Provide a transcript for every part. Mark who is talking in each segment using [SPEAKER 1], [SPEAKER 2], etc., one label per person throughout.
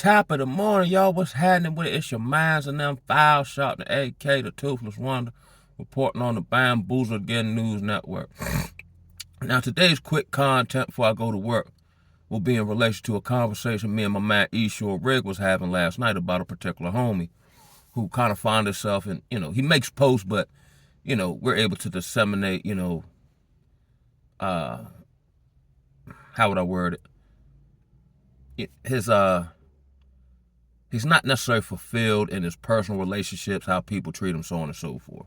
[SPEAKER 1] Top of the morning, y'all. What's happening with it? It's your minds and them file shot, the AK, the Toothless Wonder, reporting on the Bamboozle Again News Network. Now, today's quick content before I go to work will be in relation to a conversation me and my man Eshore Rig was having last night about a particular homie who kind of found himself in, he makes posts, but, we're able to disseminate, how would I word it? He's not necessarily fulfilled in his personal relationships, how people treat him, so on and so forth.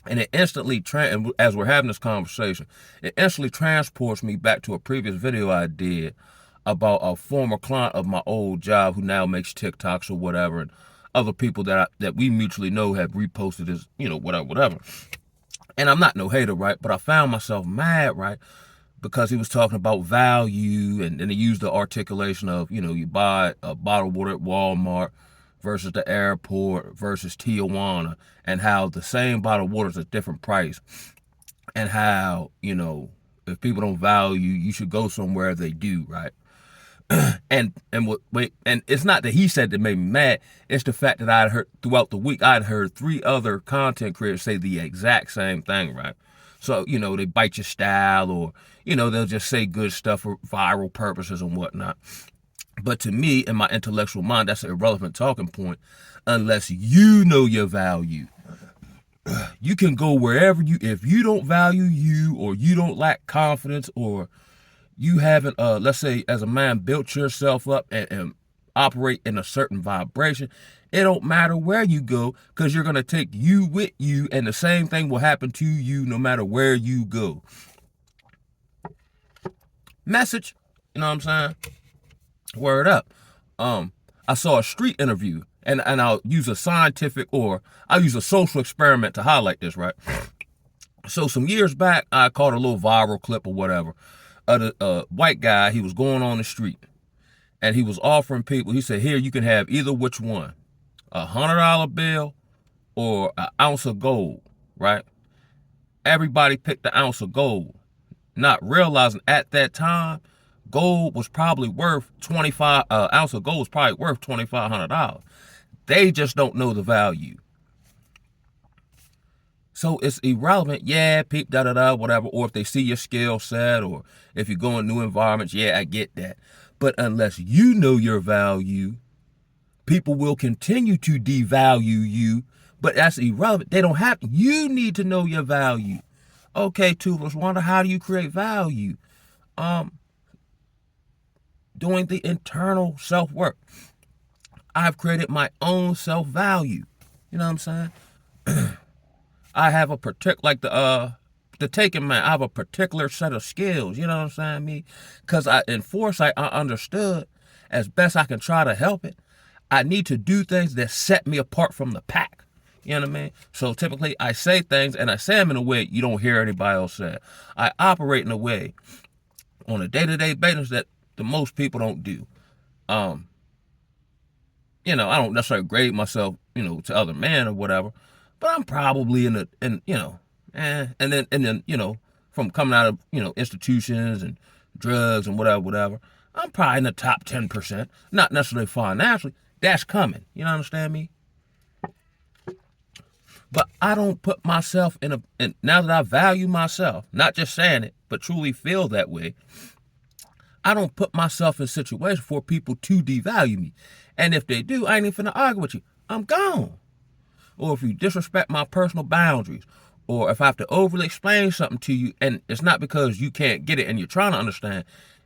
[SPEAKER 1] And it instantly, as we're having this conversation, it instantly transports me back to a previous video I did about a former client of my old job who now makes TikToks or whatever, and other people that we mutually know have reposted his, whatever. And I'm not no hater, right? But I found myself mad, right? Because he was talking about value, and he used the articulation of, you buy a bottle of water at Walmart versus the airport versus Tijuana, and how the same bottle of water is a different price, and how, if people don't value, you should go somewhere they do, right? and it's not that he said that made me mad. It's the fact that I'd heard throughout the week, I'd heard 3 other content creators say the exact same thing, right? So, they bite your style, or, they'll just say good stuff for viral purposes and whatnot. But to me, in my intellectual mind, that's an irrelevant talking point unless you know your value. You can go wherever if you don't value you, or you don't lack confidence, or you haven't, let's say, as a man, built yourself up and operate in a certain vibration, it don't matter where you go, because you're going to take you with you, and the same thing will happen to you no matter where you go. Message, you know what I'm saying? Word up. I saw a street interview, and I'll use a scientific, or I'll use a social experiment to highlight this, right? So some years back, I caught a little viral clip or whatever. A white guy, he was going on the street, and he was offering people, he said, here, you can have either which one, $100 bill or an ounce of gold, right? Everybody picked the ounce of gold, not realizing at that time, gold was probably worth ounce of gold was probably worth $2,500. They just don't know the value. So it's irrelevant, yeah, peep, whatever, or if they see your skill set, or if you go in new environments, yeah, I get that. But unless you know your value, people will continue to devalue you, but that's irrelevant. They don't have to. You need to know your value. Okay, Toothless Wonder, how do you create value? Doing the internal self-work. I've created my own self-value. You know what I'm saying? I have a particular, like the Taken Man, I have a particular set of skills, you know what I'm saying, me? Because in foresight, I understood, as best I can try to help it, I need to do things that set me apart from the pack. You know what I mean? So typically, I say things, and I say them in a way you don't hear anybody else say. I operate in a way on a day-to-day basis that the most people don't do. I don't necessarily grade myself, to other men or whatever, but I'm probably and then, from coming out of, institutions and drugs and whatever, I'm probably in the top 10%, not necessarily financially. That's coming. You understand me? But I don't put myself in now that I value myself, not just saying it, but truly feel that way, I don't put myself in situations for people to devalue me. And if they do, I ain't even finna argue with you. I'm gone. Or if you disrespect my personal boundaries, or if I have to overly explain something to you, and it's not because you can't get it and you're trying to understand,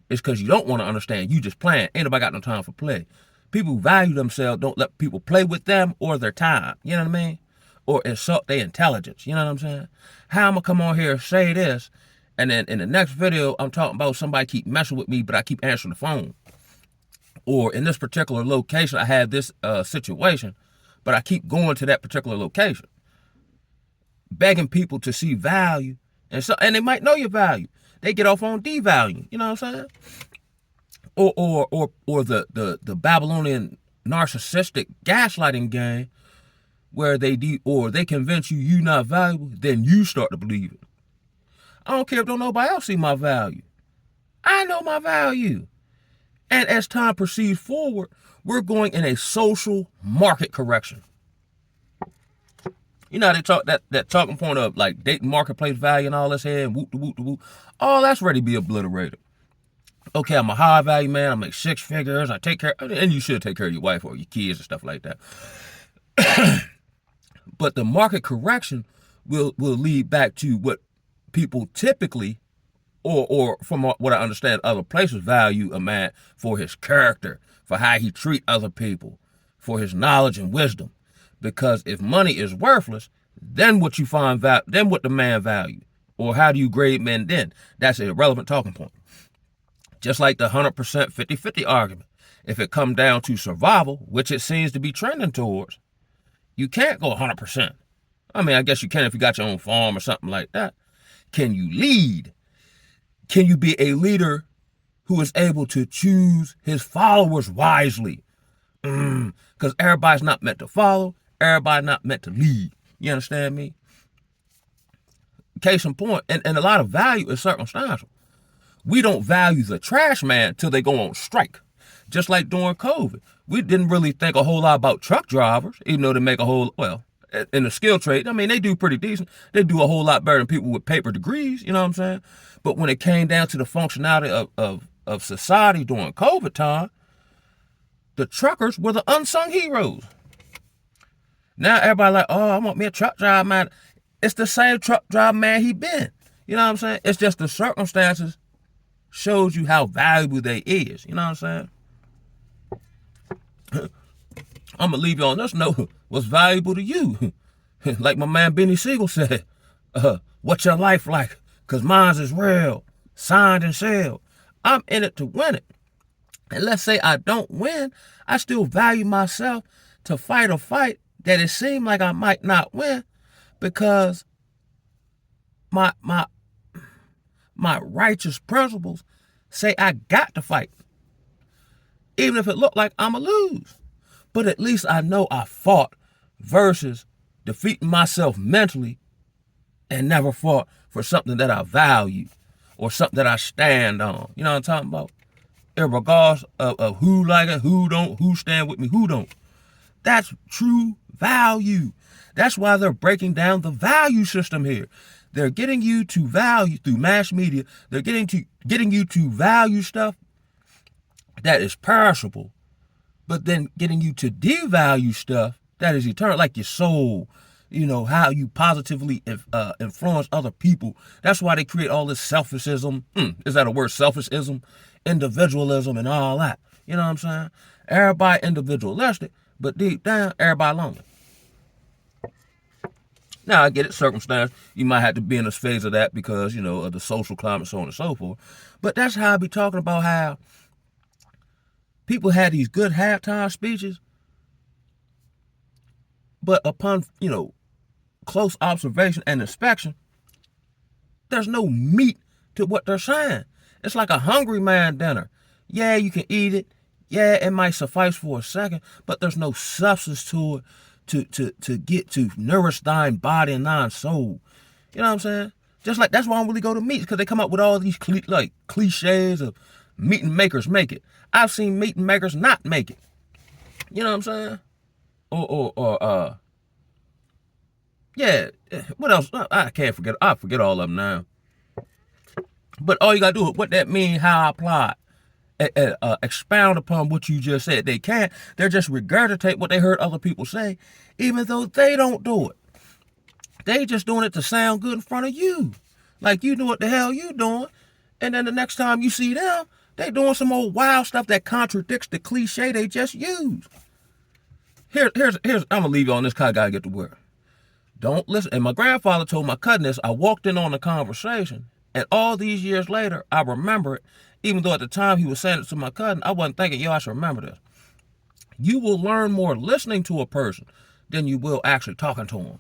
[SPEAKER 1] it's because you don't want to understand. You just playing. Ain't nobody got no time for play. People who value themselves don't let people play with them or their time. You know what I mean? Or insult their intelligence. You know what I'm saying? How I'm going to come on here and say this, and then in the next video, I'm talking about somebody keep messing with me, but I keep answering the phone. Or in this particular location, I had this situation, but I keep going to that particular location, begging people to see value, and they might know your value. They get off on devaluing. You know what I'm saying? Or the Babylonian narcissistic gaslighting game, where they convince you not valuable, then you start to believe it. I don't care if nobody else see my value. I know my value. And as time proceeds forward, we're going in a social market correction. You know how they talk that talking point of like dating marketplace value and all this here and whoop de whoop de whoop. All that's ready to be obliterated. Okay, I'm a high value man. I make 6 figures. I take care, and you should take care of your wife or your kids and stuff like that. But the market correction will lead back to what people typically, or from what I understand, other places value a man for his character, for how he treat other people, for his knowledge and wisdom. Because if money is worthless, then what you find then what the man value, or how do you grade men then? That's an irrelevant talking point. Just like the 100% 50-50 argument. If it comes down to survival, which it seems to be trending towards, you can't go 100%. I mean, I guess you can if you got your own farm or something like that. Can you lead? Can you be a leader who is able to choose his followers wisely? Because everybody's not meant to follow. Everybody's not meant to lead. You understand me? Case in point, and a lot of value is circumstantial. We don't value the trash man till they go on strike. Just like during COVID. We didn't really think a whole lot about truck drivers, even though they make a whole, well, in the skill trade, I mean, they do pretty decent. They do a whole lot better than people with paper degrees, you know what I'm saying? But when it came down to the functionality of society during COVID time, the truckers were the unsung heroes. Now everybody like, oh, I want me a truck driver, man. It's the same truck driver man he been. You know what I'm saying? It's just the circumstances shows you how valuable they is. You know what I'm saying? I'm going to leave you on this note. What's valuable to you? Like my man Benny Siegel said, what's your life like? Because mine's is real, signed and sealed. I'm in it to win it. And let's say I don't win, I still value myself to fight a fight that it seemed like I might not win because my righteous principles say I got to fight. Even if it looked like I'm going to lose. But at least I know I fought versus defeating myself mentally and never fought for something that I value or something that I stand on. You know what I'm talking about? Regardless of who like it, who don't, who stand with me, who don't. That's true value. That's why they're breaking down the value system here. They're getting you to value through mass media. They're getting you to value stuff that is perishable, but then getting you to devalue stuff that is eternal, like your soul, you know, how you positively influence other people. That's why they create all this selfishism. Is that a word? Selfishism, individualism, and all that. You know what I'm saying? Everybody individualistic, but deep down, everybody lonely. Now, I get it, circumstance. You might have to be in a phase of that because, you know, of the social climate, so on and so forth. But that's how I be talking about how people had these good halftime speeches, but upon, you know, close observation and inspection, there's no meat to what they're saying. It's like a hungry man dinner. Yeah, you can eat it. Yeah, it might suffice for a second, but there's no substance to it to get to nourish thine body and thine soul. You know what I'm saying? Just like that's why I don't really go to meats, because they come up with all these cliches of meat and makers make it. I've seen meat and makers not make it. You know what I'm saying? Yeah, what else? I can't forget. I forget all of them now. But all you gotta do is what that mean, how I apply it, expound upon what you just said. They can't. They're just regurgitate what they heard other people say, even though they don't do it. They just doing it to sound good in front of you, like you know what the hell you doing, and then the next time you see them, they doing some old wild stuff that contradicts the cliche they just used. Here's. I'm gonna leave you on this. Cause I gotta get to work. Don't listen. And my grandfather told my cousin this. I walked in on the conversation, and all these years later, I remember it. Even though at the time he was saying it to my cousin, I wasn't thinking, yo, I should remember this. You will learn more listening to a person than you will actually talking to them.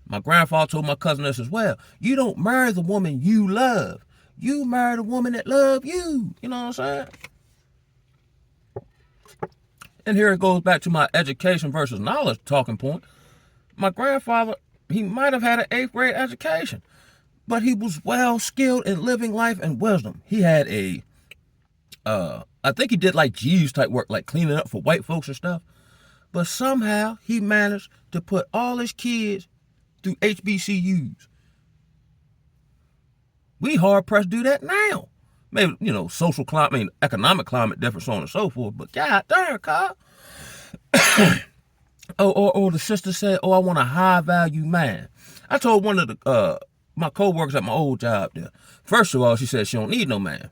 [SPEAKER 1] My grandfather told my cousin this as well. You don't marry the woman you love. You marry the woman that love you. You know what I'm saying? And here it goes back to my education versus knowledge talking point. My grandfather, he might have had an 8th grade education, but he was well skilled in living life and wisdom. He had a I think he did like G's type work, like cleaning up for white folks and stuff. But somehow he managed to put all his kids through HBCUs. We hard pressed to do that now. Maybe, social climate, economic climate different, so on and so forth. But God darn, Kyle. or the sister said, I want a high value man. I told one of the my co-workers at my old job there. First of all, she said she don't need no man.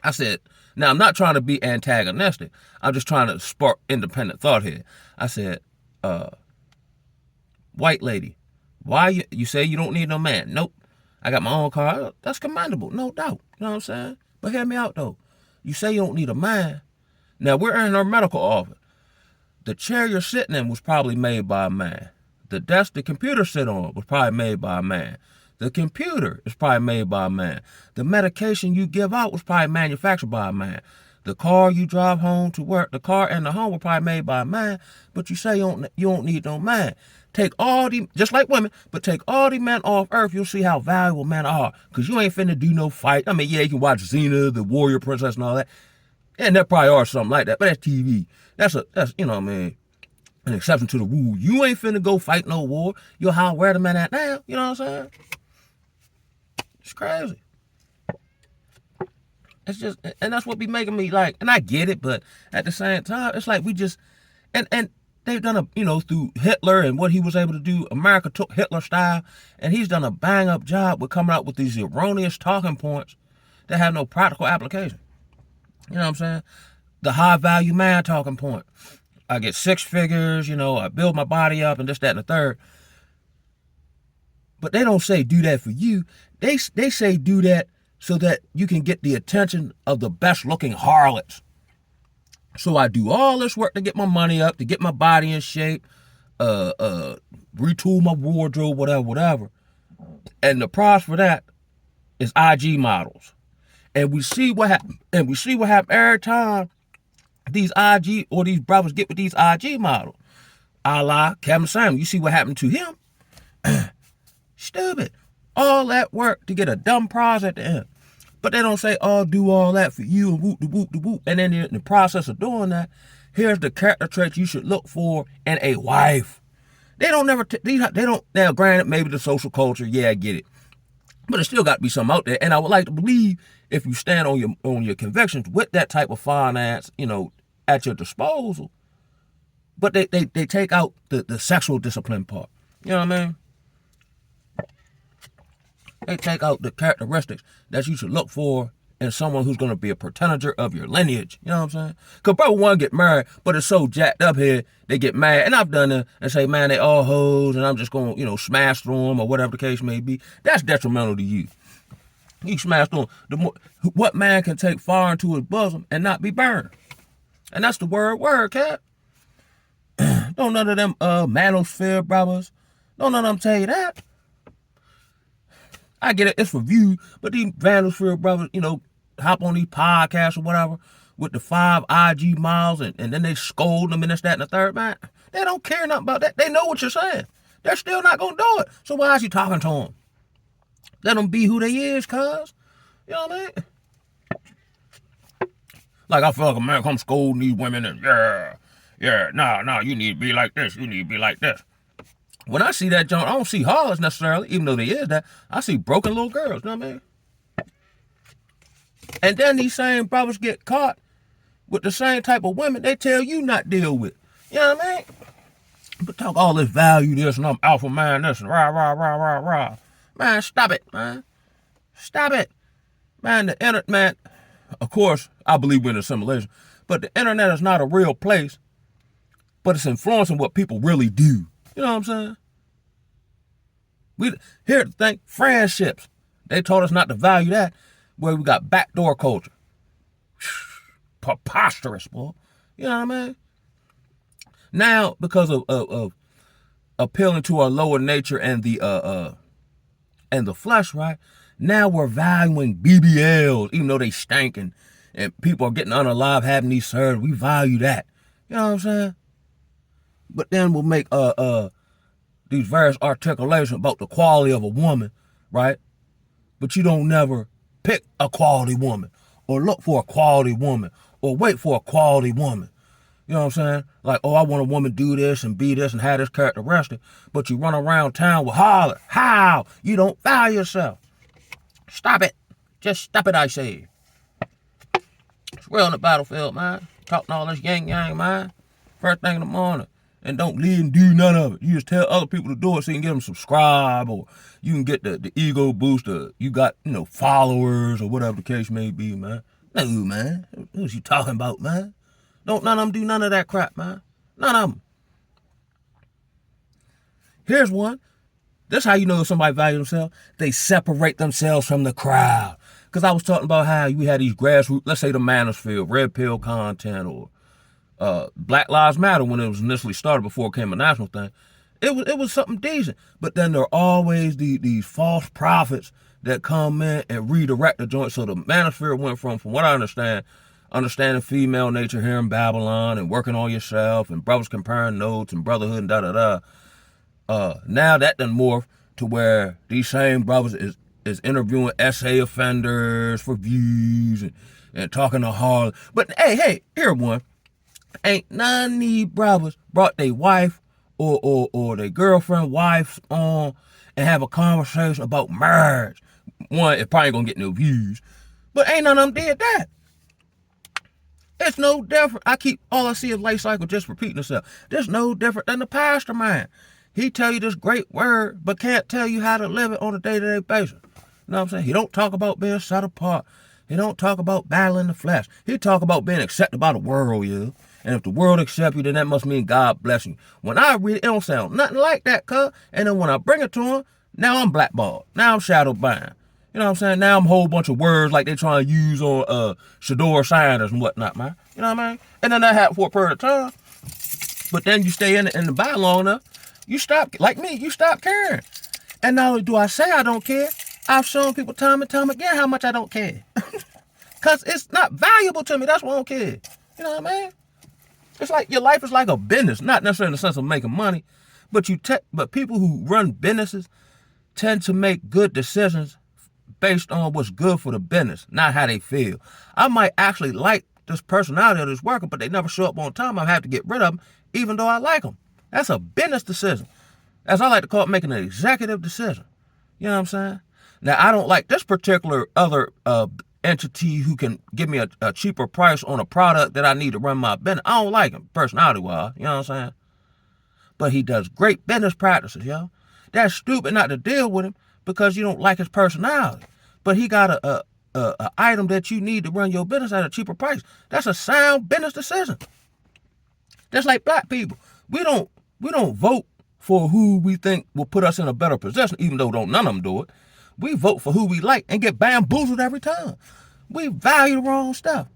[SPEAKER 1] I said, now I'm not trying to be antagonistic. I'm just trying to spark independent thought here. I said, white lady, why you say you don't need no man? Nope. I got my own car. That's commendable, no doubt. You know what I'm saying? But hear me out though. You say you don't need a man. Now we're in our medical office. The chair you're sitting in was probably made by a man. The desk the computer sit on was probably made by a man. The computer is probably made by a man. The medication you give out was probably manufactured by a man. The car you drive home to work, the car and the home were probably made by a man, but you say you don't need no man. Take all the, just like women, but take all the men off earth, you'll see how valuable men are. Because you ain't finna do no fight. I mean, yeah, you can watch Xena, the warrior princess and all that. And there probably are something like that, but that's TV. That's you know what I mean, an exception to the rule. You ain't finna go fight no war. You'll how where the men at now, you know what I'm saying? It's crazy. It's just, and that's what be making me like, and I get it, but at the same time, it's like we just, and they've done through Hitler and what he was able to do, America took Hitler style, and he's done a bang up job with coming up with these erroneous talking points that have no practical application. You know what I'm saying? The high value man talking point. I get 6 figures, I build my body up and this, that, and the third. But they don't say do that for you. They say do that so that you can get the attention of the best looking harlots. So I do all this work to get my money up, to get my body in shape, retool my wardrobe, whatever. And the price for that is IG models. And we see what happens. And we see what happens every time these IG or these brothers get with these IG models. A la Kevin Samuels. You see what happened to him? Stupid. All that work to get a dumb prize at the end. But they don't say, do all that for you and whoop, de whoop, de whoop. And then in the process of doing that, here's the character traits you should look for in a wife. They don't now granted, maybe the social culture, yeah, I get it. But it still got to be something out there. And I would like to believe if you stand on your convictions with that type of finance, at your disposal. But they take out the sexual discipline part. You know what I mean? They take out the characteristics that you should look for in someone who's going to be a progenitor of your lineage. You know what I'm saying? Because brother want to get married, but it's so jacked up here, they get mad. And I've done it and say, man, they all hoes, and I'm just going to, smash through them or whatever the case may be. That's detrimental to you. You smash through them. What man can take fire into his bosom and not be burned? And that's the word, cat. Don't none of them manosphere brothers. Don't none of them tell you that. I get it, it's for view, but these Manosphere brothers, hop on these podcasts or whatever with the 5 IG miles and then they scold them and this, that, and the third, man. They don't care nothing about that. They know what you're saying. They're still not going to do it. So why is you talking to them? Let them be who they is, cuz. You know what I mean? Like I feel like a man come scolding these women and no, you need to be like this. You need to be like this. When I see that junk, I don't see harlots necessarily, even though they is that. I see broken little girls, you know what I mean? And then these same brothers get caught with the same type of women they tell you not deal with. You know what I mean? But talk all this value, this, and I'm alpha man, this, and rah. Man, stop it, man. Stop it. Man, the internet, man, of course, I believe in assimilation, but the internet is not a real place, but it's influencing what people really do. You know what I'm saying? Here's the thing, friendships. They taught us not to value that, where we got backdoor culture. Preposterous, boy. You know what I mean? Now, because of appealing to our lower nature and the flesh, right? Now we're valuing BBLs, even though they stink and people are getting unalive having these surgeries. We value that. You know what I'm saying? But then we'll make these various articulations about the quality of a woman, right? But you don't never pick a quality woman. or look for a quality woman, or wait for a quality woman. You know what I'm saying? Like, oh, I want a woman to do this and be this and have this characteristic, but you run around town with holler. How? You don't value yourself. Stop it. Just stop it, I say. It's real in the battlefield, man. Talking all this yang, man. First thing in the morning. And don't leave and do none of it. You just tell other people to do it so you can get them subscribe, or you can get the ego booster. You got, followers or whatever the case may be, man. No, man. What you talking about, man? Don't none of them do none of that crap, man. None of them. Here's one. This is how you know if somebody values themselves. They separate themselves from the crowd. Because I was talking about how we had these grassroots, let's say the Manosphere, Red Pill content, or Black Lives Matter when it was initially started before it became a national thing. It was something decent. But then there are always these false prophets that come in and redirect the joint. So the Manosphere went from what I understanding female nature here in Babylon and working on yourself and brothers comparing notes and brotherhood and da-da-da. Now that done morph to where these same brothers is interviewing SA offenders for views and talking to hard. But hey, here one. Ain't none of these brothers brought their wife or their girlfriend wives on and have a conversation about marriage. One, it probably gonna get no views. But ain't none of them did that. It's no different. All I see is life cycle just repeating itself. There's no different than the pastor, man. He tell you this great word, but can't tell you how to live it on a day-to-day basis. You know what I'm saying? He don't talk about being set apart. He don't talk about battling the flesh. He talk about being accepted by the world, yeah. And if the world accepts you, then that must mean God bless you. When I read it, it don't sound nothing like that, cuz. And then when I bring it to him, now I'm blackballed. Now I'm shadow banned. You know what I'm saying? Now I'm a whole bunch of words like they trying to use on Shador Sanders and whatnot, man. You know what I mean? And then that happened for a period of time. But then you stay in the battle long enough, you stop, like me, you stop caring. And not only do I say I don't care, I've shown people time and time again how much I don't care. Because it's not valuable to me. That's why I don't care. You know what I mean? It's like your life is like a business, not necessarily in the sense of making money, but people who run businesses tend to make good decisions based on what's good for the business, not how they feel. I might actually like this personality of this worker, but they never show up on time. I have to get rid of them, even though I like them. That's a business decision. As I like to call it, making an executive decision. You know what I'm saying? Now, I don't like this particular other entity who can give me a cheaper price on a product that I need to run my business. I don't like him, personality-wise. You know what I'm saying? But he does great business practices, yo. That's stupid not to deal with him because you don't like his personality. But he got a item that you need to run your business at a cheaper price. That's a sound business decision. Just like black people. We don't vote for who we think will put us in a better position, even though none of them do it. We vote for who we like and get bamboozled every time. We value the wrong stuff.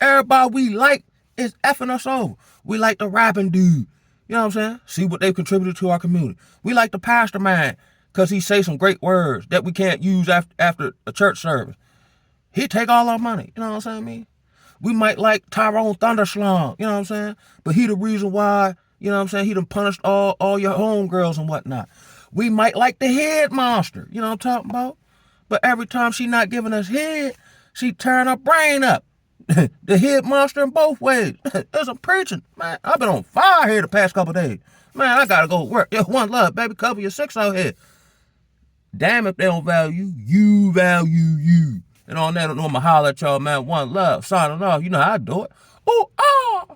[SPEAKER 1] Everybody we like is effing us over. We like the rapping dude. You know what I'm saying? See what they've contributed to our community. We like the pastor man because he say some great words that we can't use after a church service. He take all our money. You know what I'm saying? We might like Tyrone Thunderslum. You know what I'm saying? But he the reason why, you know what I'm saying, he done punished all your homegirls and whatnot. We might like the head monster. You know what I'm talking about? But every time she not giving us head, she turn her brain up. The head monster in both ways. There's some preaching. Man, I've been on fire here the past couple of days. Man, I gotta go work. Yo, one love, baby. Cover your 6 out here. Damn if they don't value you, value you. And on that, I'm gonna holler at y'all, man. One love. Signing off. You know how I do it. Ooh, ah.